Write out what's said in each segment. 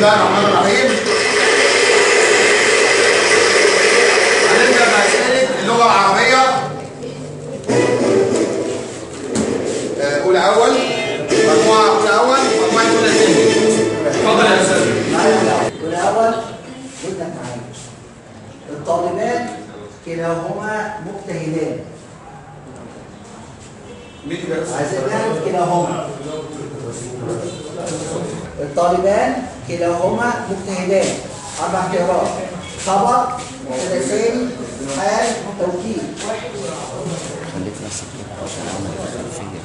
الله الرحمن الرحيم. هنبدأ بأسئلة اللغة العربية. أولى أول، مجموعة أولى أول، مجموعة أولى ثاني. اتفضل يا أستاذ. أولى أول جدا معايا. الطالبان كلاهما مجتهدان. عايزين نعرف كلاهما. الطالبان كلاهما مجتهدان. 4 اختيارات: خبر، مبتدأ ثاني، حال، توكيد. خليك نفسك كده عشان اعمل الخلفيه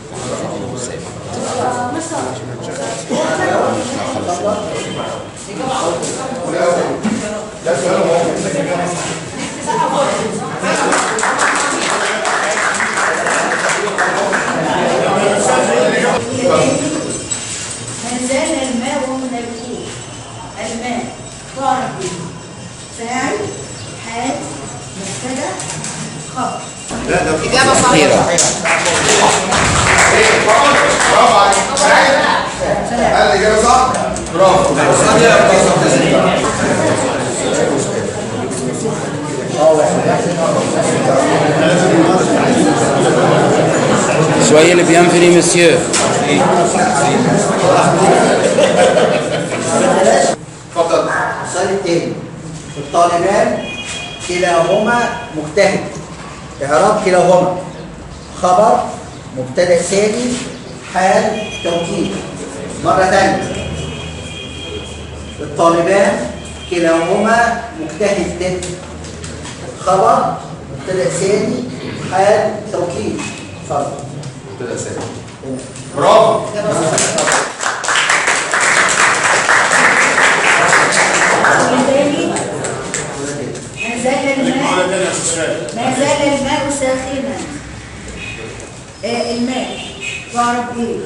ده سؤال مهم. ما زال الماء من الكوب. الماء تعرف به فاعل، حال، مبتدا، خبر. لا ده إجابة صحيحة. برافو عليك. قال الإجابة صح؟ برافو. Soyez le bienvenu, monsieur. اتفضل. السؤال الثاني: الطالبان كلاهما مجتهد. إعراب كلاهما: خبر، مبتدأ ثاني، حال، توكيد. مرة ثانية: الطالبان كلاهما مجتهد. خبر، مبتدأ ثاني، حال، توكيد. اتفضل. مبتدأ ثاني. برافو. ما زال الماء ساخنا. الماء تعرف ايه؟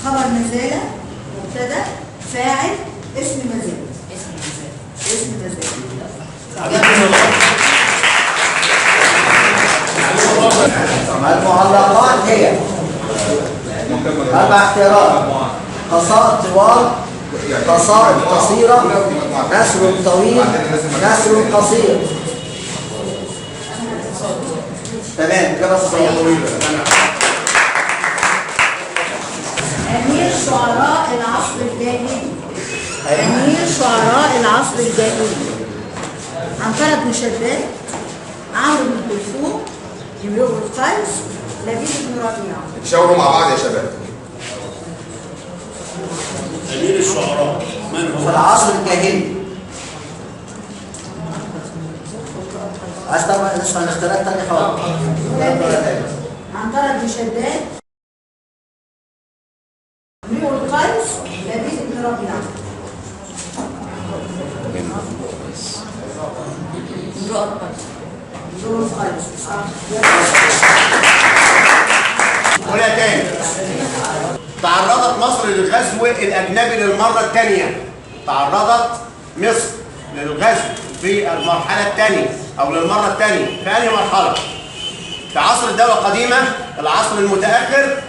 خبر ما زال، مبتدا، فاعل، اسم ما زال. اسم ما زال. المعلقات هي 4 اختيارات: قصائد طوال، قصائد قصيرة، نثر طويل، نثر قصير. تمام، إجابة صحيحة. أمير شعراء العصر الجاهلي. أمير شعراء العصر الجاهلي: عنترة بن شداد، عمرو بن كلثوم، امرؤ القيس، لبيد بن ربيعة. تشاوروا مع بعض يا شباب. أمير الشعراء من هو؟ في العصر الجاهلي. عايز طبعا نسمع الاختيارات تاني خالص. عنترة بن شداد، امرؤ القيس، لبيد بن ربيعة. امرؤ القيس. امرؤ القيس. ولا تاني. تعرضت مصر للغزو الأجنبي للمرة الثانية. تعرضت مصر للغزو في المرحلة الثانية أو للمرة الثانية. في أي مرحلة؟ في عصر الدولة القديمة، العصر المتأخر،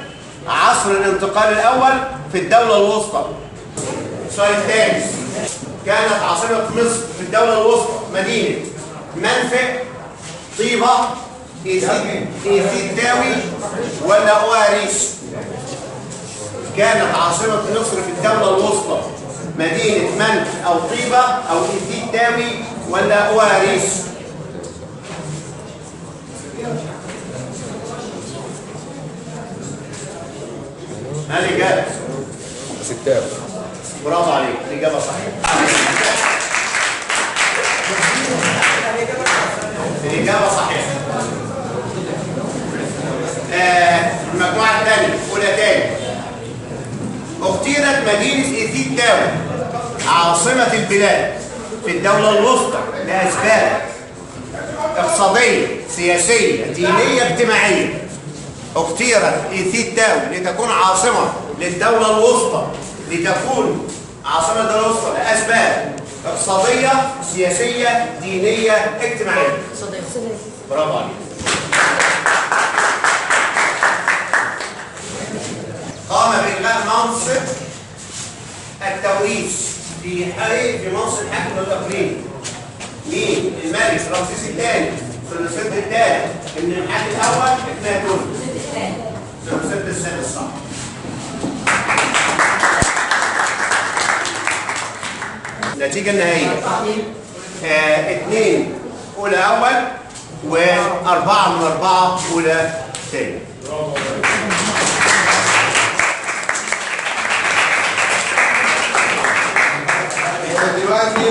عصر الانتقال الأول، في الدولة الوسطى. السؤال الثاني: كانت عاصمة مصر في الدولة الوسطى مدينة منفى، طيبة، إيثيوبيا ولا أواريس؟ كانت عاصمة مصر في الدولة الوسطى مدينة منف أو طيبة أو إيثيوبيا ولا أواريس؟ ما الإجابة؟ ستات. برافو عليك، الإجابة صحيحة. الإجابة صحيحة. المجموعة الثانية، أولى تاني. اختيرت مدينة إيثيوبيا عاصمة البلاد في الدولة الوسطى لأسباب اقتصادية، سياسية، دينية، اجتماعية. اختيرت إيثيوبيا لتكون عاصمة للدولة الوسطى، لتكون عاصمة الدولة الوسطى لأسباب اقتصادية، سياسية، دينية، اجتماعية. برافو عليك. قام بإلغاء منصب التوريث في منصب الحاكم والتقرير. مين؟ الملك رمسيس الثاني سنوسرت الثالث. ابن الحاج الاول اخناتون سنوسرت الثالث. صح. النتيجة النهائية 2 أولى أول و4 من 4 أولى ثاني. دلوقتي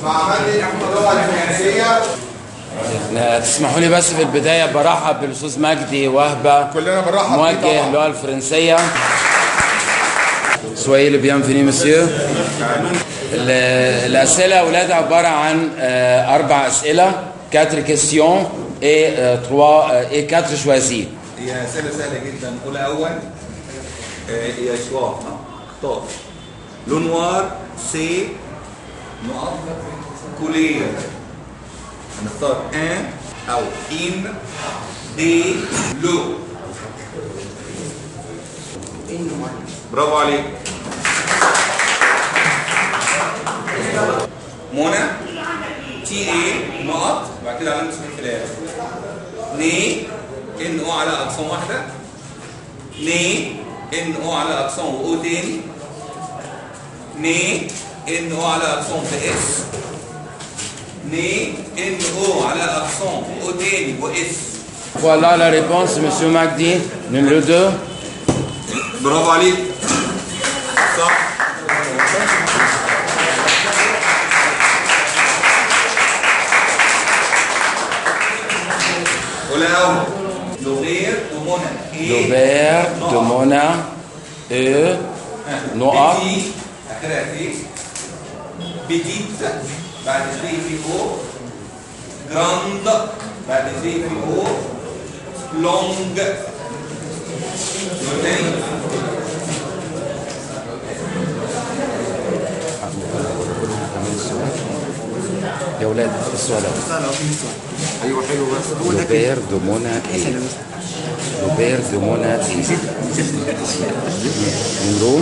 مع مادة اللغة الفرنسية. تسمحوا لي بس في البداية برحب بالأستاذ مجدي وهبة، كلنا بنرحب بيه موجه طبعا. اللغة الفرنسية. Soyez le bienvenu, monsieur. الأسئلة يا أولاد عبارة عن 4 أسئلة 4 questions et 4 choisis. هي أسئلة سهلة جدا. أولى أول هي شواء اختار. لو نوار سي نقط كولير. هنختار ان أو إن دي لو. برافو عليك. منى تي اي نقط بعد كده علامة الاختلاف. ني ان او على اقسام واحده. ني ان او على اقسام او تاني. ني ان او على اقسام اس. ني ان او على اقسام او تاني واس. Voilà la réponse, monsieur Magdi. Numéro 2. برافو عليك. صح. أولى أول لوبير دومونا. L'aubert de Mona. نقط. بيتي آخرها في. بيتيت بعد في او. جراند بعد في او. لونج. والتاني يا أولاد السؤال ايوه حلو بس هو ده لوبير دو مونا إيه. لوبير دو مونا إيه. نمرو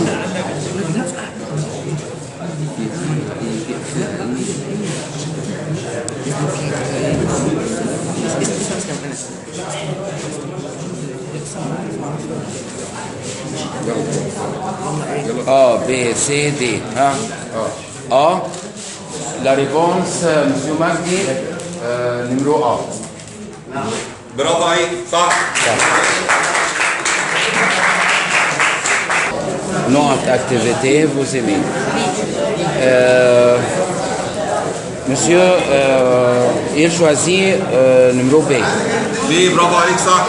A, B, C, D. Hein? A. La réponse, monsieur Magdi, numéro A. برافو عليك. صح. Notre activité, vous aimez. Monsieur, il choisit numéro B. ليه؟ برافو عليك. صح.